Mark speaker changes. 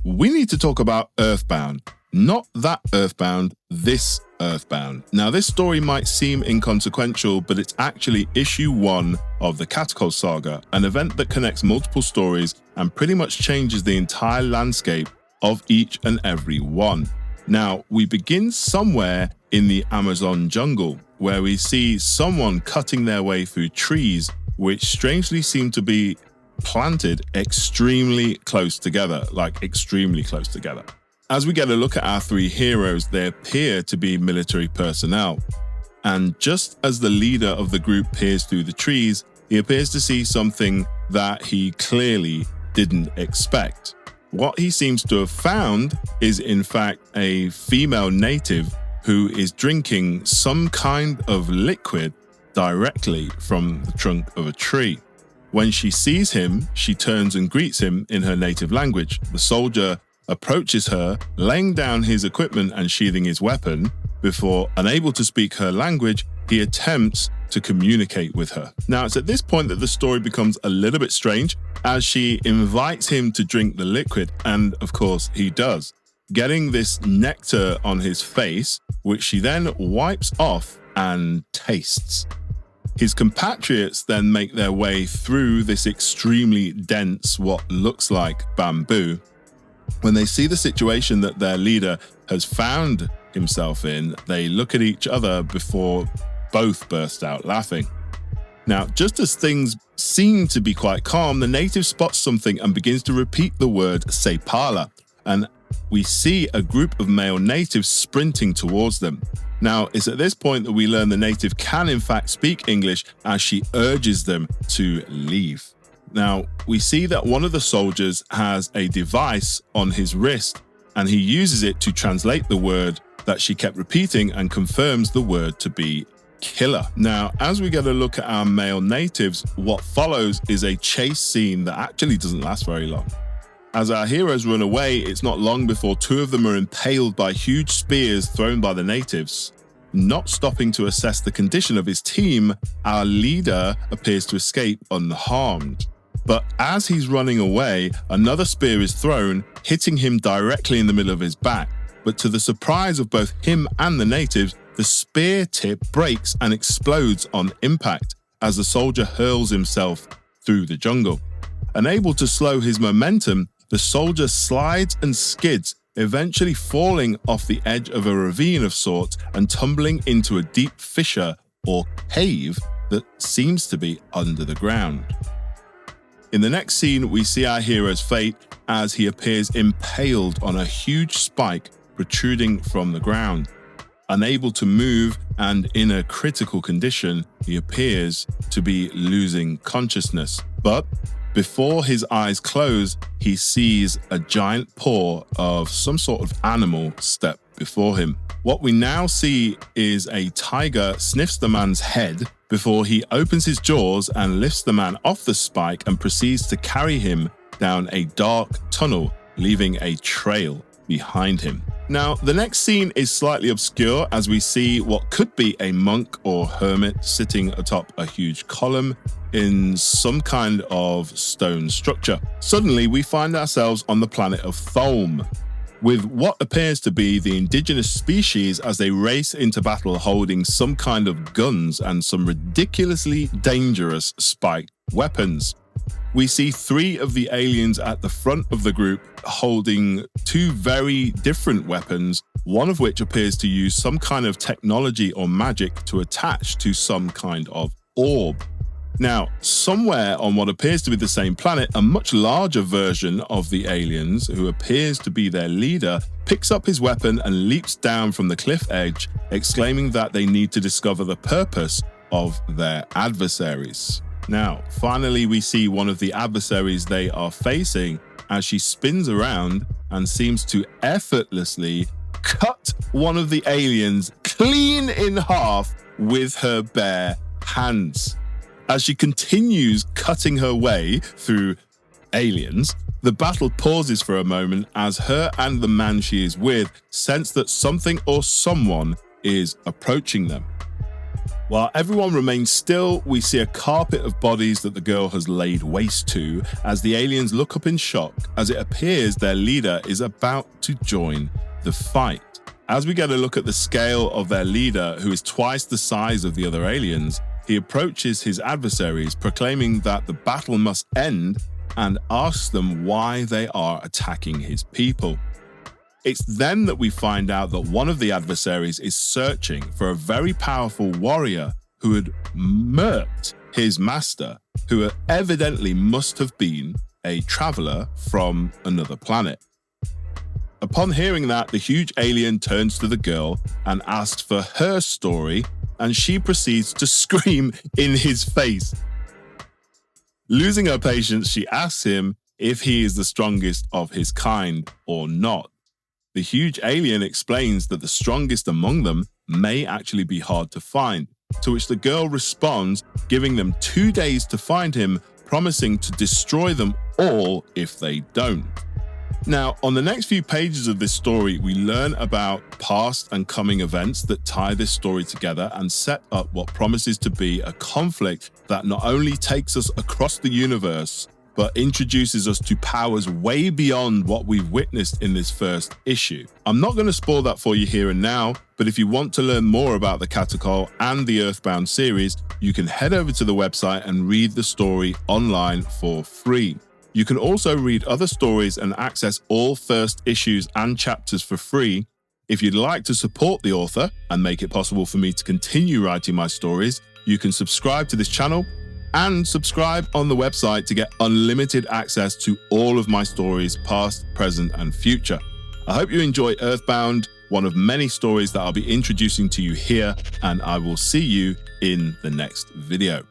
Speaker 1: we need to talk about Earthbound. Not that Earthbound, this Earthbound. Now, this story might seem inconsequential, but it's actually issue 1 of the Catacol Saga, an event that connects multiple stories and pretty much changes the entire landscape of each and every one. Now, we begin somewhere in the Amazon jungle, where we see someone cutting their way through trees, which strangely seem to be planted extremely close together, like extremely close together. As we get a look at our 3 heroes, they appear to be military personnel. And just as the leader of the group peers through the trees, he appears to see something that he clearly didn't expect. What he seems to have found is in fact a female native who is drinking some kind of liquid directly from the trunk of a tree. When she sees him, she turns and greets him in her native language. The soldier approaches her, laying down his equipment and sheathing his weapon, before, unable to speak her language, he attempts to communicate with her. Now, it's at this point that the story becomes a little bit strange, as she invites him to drink the liquid, and of course he does, getting this nectar on his face, which she then wipes off and tastes. His compatriots then make their way through this extremely dense, what looks like bamboo. When they see the situation that their leader has found himself in, they look at each other before both burst out laughing. Now, just as things seem to be quite calm, the native spots something and begins to repeat the word Sepala, and we see a group of male natives sprinting towards them. Now, it's at this point that we learn the native can in fact speak English, as she urges them to leave. Now, we see that one of the soldiers has a device on his wrist, and he uses it to translate the word that she kept repeating and confirms the word to be killer. Now, as we get a look at our male natives, what follows is a chase scene that actually doesn't last very long. As our heroes run away, it's not long before 2 of them are impaled by huge spears thrown by the natives. Not stopping to assess the condition of his team, our leader appears to escape unharmed. But as he's running away, another spear is thrown, hitting him directly in the middle of his back. But to the surprise of both him and the natives, the spear tip breaks and explodes on impact as the soldier hurls himself through the jungle. Unable to slow his momentum, the soldier slides and skids, eventually falling off the edge of a ravine of sorts and tumbling into a deep fissure or cave that seems to be under the ground. In the next scene, we see our hero's fate as he appears impaled on a huge spike protruding from the ground. Unable to move and in a critical condition, he appears to be losing consciousness. But before his eyes close, he sees a giant paw of some sort of animal step before him. What we now see is a tiger sniffs the man's head before he opens his jaws and lifts the man off the spike and proceeds to carry him down a dark tunnel, leaving a trail behind him. Now, the next scene is slightly obscure as we see what could be a monk or hermit sitting atop a huge column in some kind of stone structure. Suddenly, we find ourselves on the planet of Thulm, with what appears to be the indigenous species as they race into battle holding some kind of guns and some ridiculously dangerous spiked weapons. We see 3 of the aliens at the front of the group holding 2 very different weapons, one of which appears to use some kind of technology or magic to attach to some kind of orb. Now, somewhere on what appears to be the same planet, a much larger version of the aliens, who appears to be their leader, picks up his weapon and leaps down from the cliff edge, exclaiming that they need to discover the purpose of their adversaries. Now, finally, we see one of the adversaries they are facing as she spins around and seems to effortlessly cut one of the aliens clean in half with her bare hands. As she continues cutting her way through aliens, the battle pauses for a moment as her and the man she is with sense that something or someone is approaching them. While everyone remains still, we see a carpet of bodies that the girl has laid waste to as the aliens look up in shock as it appears their leader is about to join the fight. As we get a look at the scale of their leader, who is twice the size of the other aliens, he approaches his adversaries, proclaiming that the battle must end and asks them why they are attacking his people. It's then that we find out that one of the adversaries is searching for a very powerful warrior who had murked his master, who evidently must have been a traveler from another planet. Upon hearing that, the huge alien turns to the girl and asks for her story, and she proceeds to scream in his face. Losing her patience, she asks him if he is the strongest of his kind or not. The huge alien explains that the strongest among them may actually be hard to find, to which the girl responds, giving them 2 days to find him, promising to destroy them all if they don't. Now, on the next few pages of this story, we learn about past and coming events that tie this story together and set up what promises to be a conflict that not only takes us across the universe, but introduces us to powers way beyond what we've witnessed in this first issue. I'm not going to spoil that for you here and now, but if you want to learn more about the Catacol and the Earthbound series, you can head over to the website and read the story online for free. You can also read other stories and access all first issues and chapters for free. If you'd like to support the author and make it possible for me to continue writing my stories, you can subscribe to this channel and subscribe on the website to get unlimited access to all of my stories, past, present, and future. I hope you enjoy Earthbound, one of many stories that I'll be introducing to you here, and I will see you in the next video.